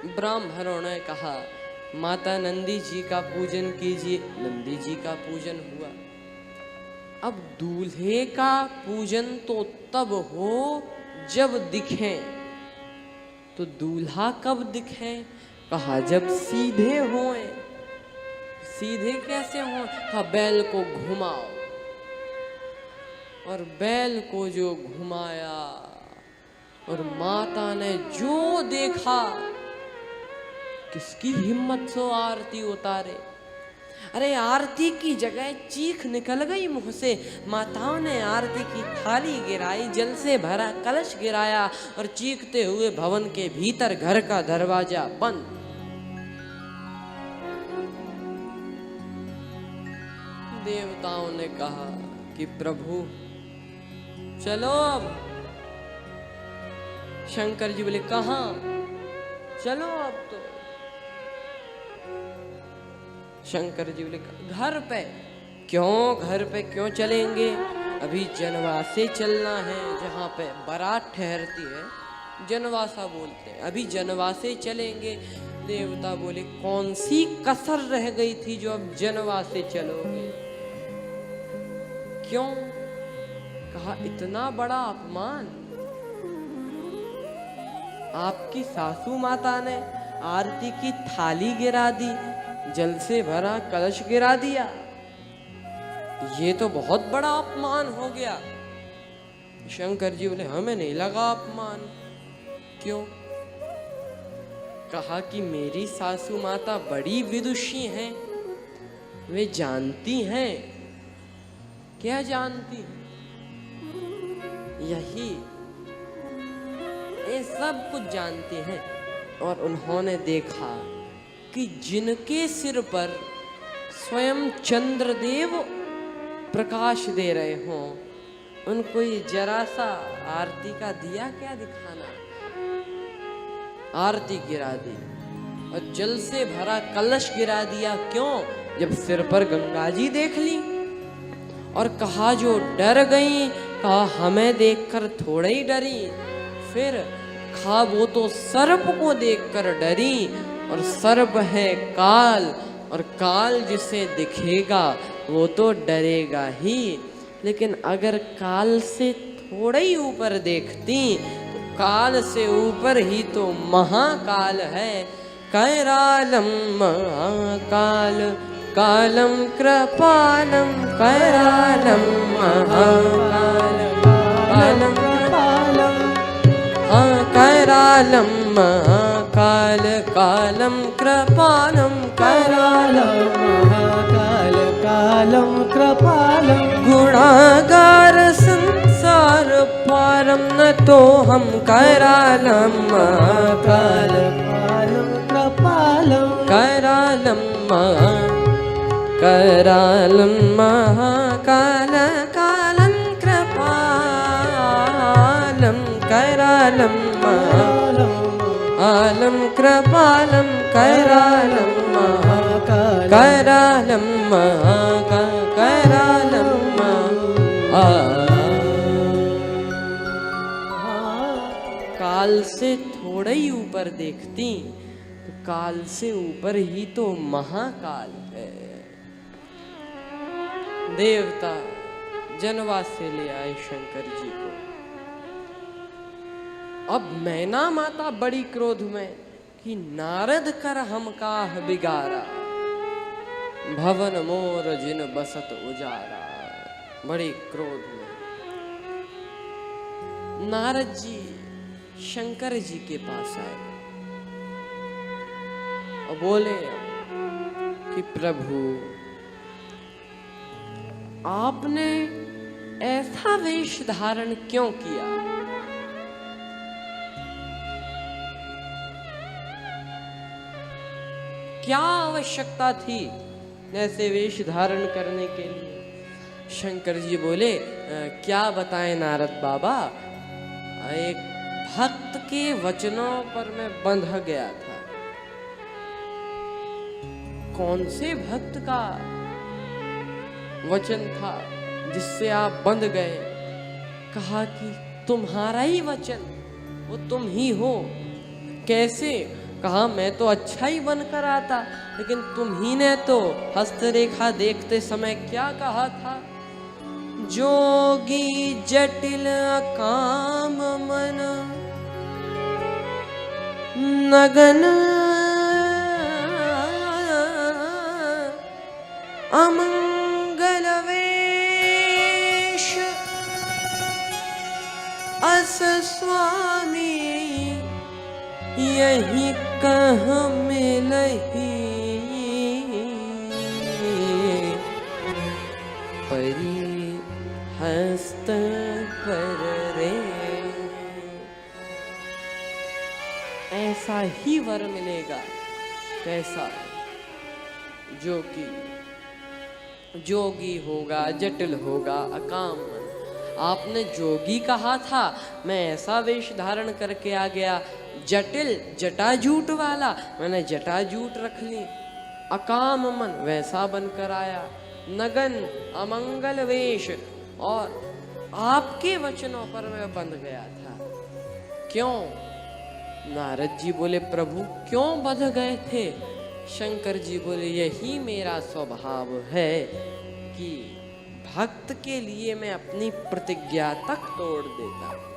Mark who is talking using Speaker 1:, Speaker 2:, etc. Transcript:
Speaker 1: ब्राह्मणों ने कहा माता नंदी जी का पूजन कीजिए। नंदी जी का पूजन हुआ। अब दूल्हे का पूजन तो तब हो जब दिखे। तो दूल्हा कब दिखे? कहा जब सीधे होए। सीधे कैसे हो? कहा बैल को घुमाओ। और बैल को जो घुमाया और माता ने जो देखा, किसकी हिम्मत से आरती उतारे। अरे आरती की जगह चीख निकल गई मुंह से। माताओं ने आरती की थाली गिराई, जल से भरा कलश गिराया और चीखते हुए भवन के भीतर घर का दरवाजा बंद। देवताओं ने कहा कि प्रभु चलो अब। शंकर जी बोले कहां? चलो अब तो। शंकर जी बोले घर पे। क्यों घर पे क्यों चलेंगे? अभी जनवासे चलना है, जहाँ पे बारात ठहरती है जनवासा बोलते हैं। अभी जनवासे चलेंगे। देवता बोले कौन सी कसर रह गई थी जो अब जनवासे चलोगे? क्यों? कहा इतना बड़ा अपमान। आपकी सासू माता ने आरती की थाली गिरा दी, जल से भरा कलश गिरा दिया। ये तो बहुत बड़ा अपमान हो गया। शंकर जी बोले हमें नहीं लगा अपमान। क्यों? कहा कि मेरी सासू माता बड़ी विदुषी हैं। वे जानती हैं। क्या जानती? यही ये सब कुछ जानते हैं। और उन्होंने देखा कि जिनके सिर पर स्वयं चंद्रदेव प्रकाश दे रहे हों, उनको ये जरा सा आरती का दिया क्या दिखाना। आरती गिरा दी और जल से भरा कलश गिरा दिया। क्यों? जब सिर पर गंगा जी देख ली। और कहा जो डर गई, कहा हमें देखकर थोड़ा ही डरी। फिर कहा वो तो सर्प को देखकर डरी, और सर्प है काल, और काल जिसे दिखेगा वो तो डरेगा ही। लेकिन अगर काल से थोड़ा ही ऊपर देखती तो काल से ऊपर ही तो महाकाल है। कैरालम महाकाल कालम कृपालम। कैरालम महाकाल कालम कृपालम। हाँ कैरालम महाकाल कालम कृपालम। कैरालम
Speaker 2: महाकाल कालम कृपालम।
Speaker 1: गुणागार संसार पारम न तो हम। कैरालम महाकाल
Speaker 2: कालम कृपालम।
Speaker 1: कैरालम कैरालम महाकाल कालम कृपालम। कैरालम आलम कृपालम। कैरालम कैरालम कैरालम काल से थोड़ा ही ऊपर देखती तो काल से ऊपर ही तो महाकाल है। देवता जनवास से ले आए शंकर जी को। अब मैना माता बड़ी क्रोध में कि नारद कर हम काह बिगारा। भवन मोर जिन बसत उजारा। बड़ी क्रोध में नारद जी शंकर जी के पास आए और बोले कि प्रभु आपने ऐसा वेश धारण क्यों किया? क्या आवश्यकता थी ऐसे वेश धारण करने के लिए? शंकर जी बोले क्या बताएं नारद बाबा, एक भक्त के वचनों पर मैं बंध गया था। कौन से भक्त का वचन था जिससे आप बंध गए? कहा कि तुम्हारा ही वचन, वो तुम ही हो। कैसे? कहा मैं तो अच्छा ही बनकर आता, लेकिन तुम ही ने तो हस्तरेखा देखते समय क्या कहा था? जोगी जटिल काम मन नगन अमंगल वेश अस स्वामी यही कह मिलही परी हस्त पर रे। ऐसा ही वर मिलेगा, कैसा? जो कि जोगी होगा, जटिल होगा, अकाम। आपने जोगी कहा था, मैं ऐसा वेश धारण करके आ गया। जटिल जटाजूट वाला, मैंने जटाजूट रख ली। अकाम मन, वैसा बनकर आया। नगन अमंगल वेश, और आपके वचनों पर मैं बंध गया था। क्यों? नारद जी बोले प्रभु क्यों बंध गए थे? शंकर जी बोले यही मेरा स्वभाव है कि भक्त के लिए मैं अपनी प्रतिज्ञा तक तोड़ देता हूं।